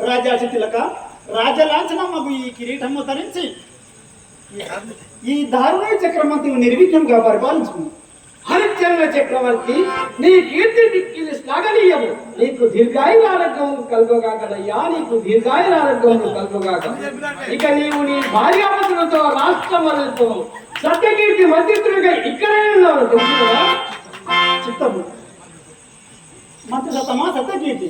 రాజాచి తిలక రాజలాంఛనమ్మకు ఈ కిరీటము ధరించి ఈ దారుణ చక్రవర్తిని నిర్విఘ్నంగా పరిపాలించు. హరిశ్చంద్ర చక్రవర్తి, నీ కీర్తి దిక్కిని శ్లాఘనీయము. నీకు దీర్ఘాయురారోగ్యం కలుగుగాకనయ్యా, నీకు దీర్ఘాయురారోగ్యం కలుగుగాక. ఇక నీవు నీ భార్యాపతులతో రాష్ట్రమరులతో సత్యకీర్తి మంత్రితుడిగా ఇక్కడే ఉన్నావు తెలుసుకున్నా. చిత్తము మంత్రి సతమా సత్యకీర్తి,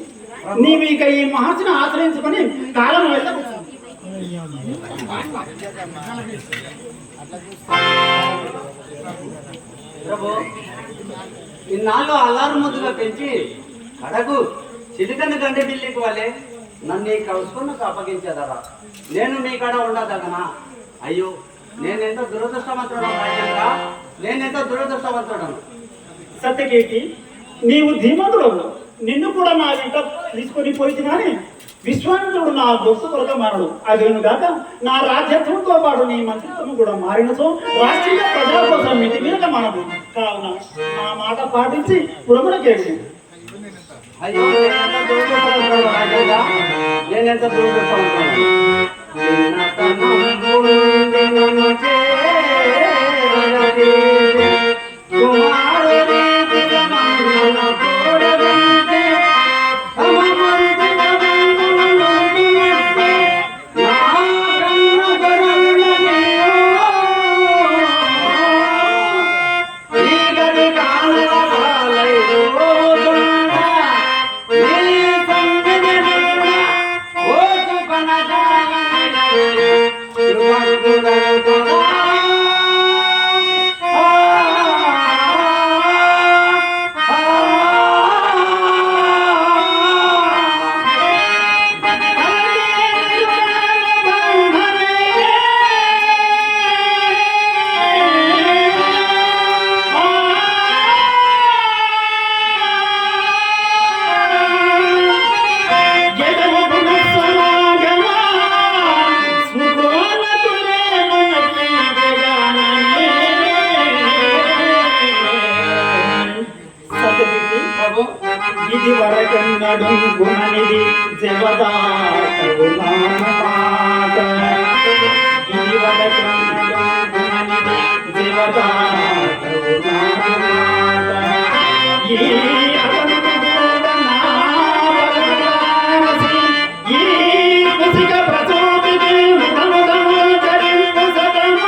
నీవు ఇక ఈ మహర్షిని ఆశ్రయించుకొని కాలం వెళ్ళవచ్చు. ప్రభు, ఇన్నాళ్ళు అల్లారు ముద్దుగా పెంచి కడకు చిలికన్న గండి బిల్లికి వాళ్ళే నన్ను ఈ కలుసుకున్నకు అప్పగించేదరా. నేను మీ కాడ ఉండదగనా? అయ్యో, నేనెంత దురదృష్టవంతుడను రాజేంద్ర, నేనెంత దురదృష్టవంతుడను. సత్యకీర్తి, నీవు ధీమంతుడు, నిన్ను కూడా నా వెంట తీసుకొని పోయింది. కానీ విశ్వామిత్రుడు నా దోస్తు కొరక మారడు. అదేను కాక నా రాజ్యత్వంతో పాటు నీ మంత్రిత్వం కూడా మారినచో రాష్ట్రీయ ప్రజల కోసం మితి మీద మనదు. కావున నా మాట పాటించి పురమునకేసి. అయ్యో, నేనెంత దురదృష్టవంతుడు రాజేంద్ర, నేనెంత దురదృష్టవంతుడు. ఇది వరకన్నడు గుణనిది జవదాతవు నామాట. ఇది వరకన్నడు గుణనిది జవదాతవు నామాట. ఈ అతను కూడా నా వరదానసి, ఈ కుసిక ప్రచోదికి ముఖముఖము చరింపు సతము.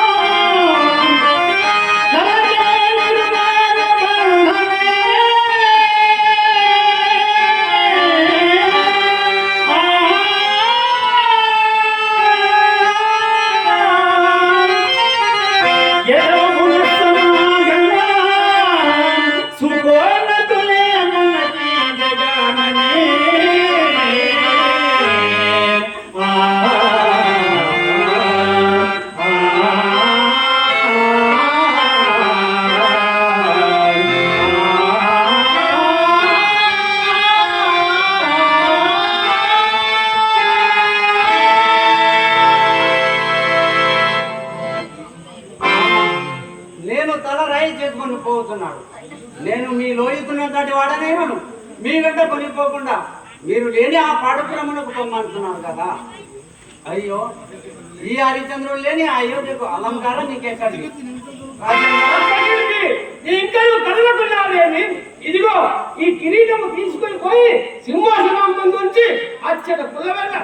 నేను మీ లోయుతున్నటువంటి వాడనేమను మీ వెంట కొనిపోకుండా మీరు లేని ఆ పాడుపురమునకు పొమ్మంటున్నారు కదా. అయ్యో, ఈ హరిచంద్రుడు లేని ఆ అయోధ్యకు అలంకారం నీకెక్కడిది? ఇంకా కదలకున్నావేమి? ఇదిగో ఈ కిరీటము తీసుకొని పోయి సింహాసనం ముందుంచి అచ్చట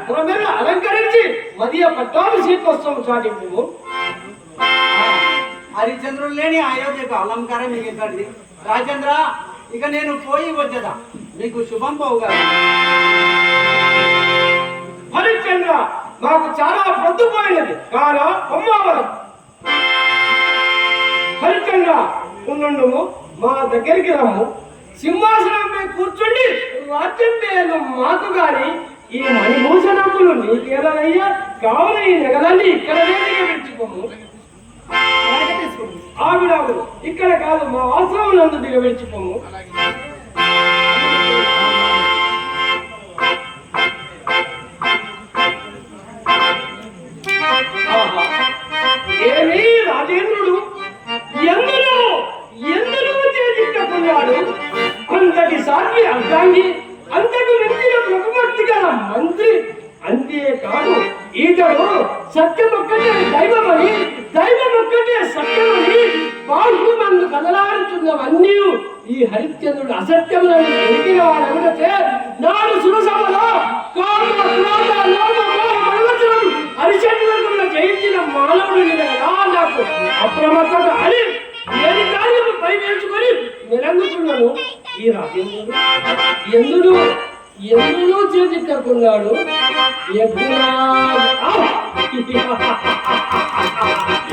పులమెల్ల అలంకరించి మదియ పట్టాలు శీతోత్సవం సాటింపు. హరిచంద్రుడు లేని అయోధ్యకు అలంకారం మీకు ఎక్కడిది? రాజేంద్ర, ఇక నేను పోయి వచ్చేదా, మీకు శుభం పోవుగా. హరిచంద్ర, మాకు చాలా పొద్దుపోయినది కాల బొమ్మవరం. హరిచంద్ర, ఉండు, మా దగ్గరికి రమ్ము. సింహాసనంపై కూర్చుండి రాజ్యం పేరు మాకు గాని ఈ మణిభూషణములు నీకేదనయ్యా. కావున ఈ నగలన్నీ ఇక్కడ విడిచిపోము. ఆవిడావు ఇక్కడ కాదు, మా ఆశ్రమం నందు దిగవిడిచిపోము. ఏమీ రాజేంద్రుడు ఎందరో చేజిక్కున్నాడు. అంతటి సాధ్య అర్ధాంగి, అంతకు మించిన ప్రభుభక్తి గల మంత్రి. అంతేకాదు ఈతడు సత్యమొక్కటే దైవమని, దైవమొక్కటే సత్యమని బాహ్యమందు కదలాడుతున్నవన్నీ ఈ హరిశ్చంద్రుడు అసత్యములను తెలిపిన వాడెవడతే నాడు సురసభలో కామ క్రోధ లోభ మోహ పరవచనము హరిశ్చంద్రులను జయించిన మానవుడిని కదా నాకు అప్రమత్తత అని నేను కార్యము పై వేసుకొని నిరంగుతున్నాను. ఈ రాజేంద్రుడు ఎందులో చేతిక్కున్నాడు.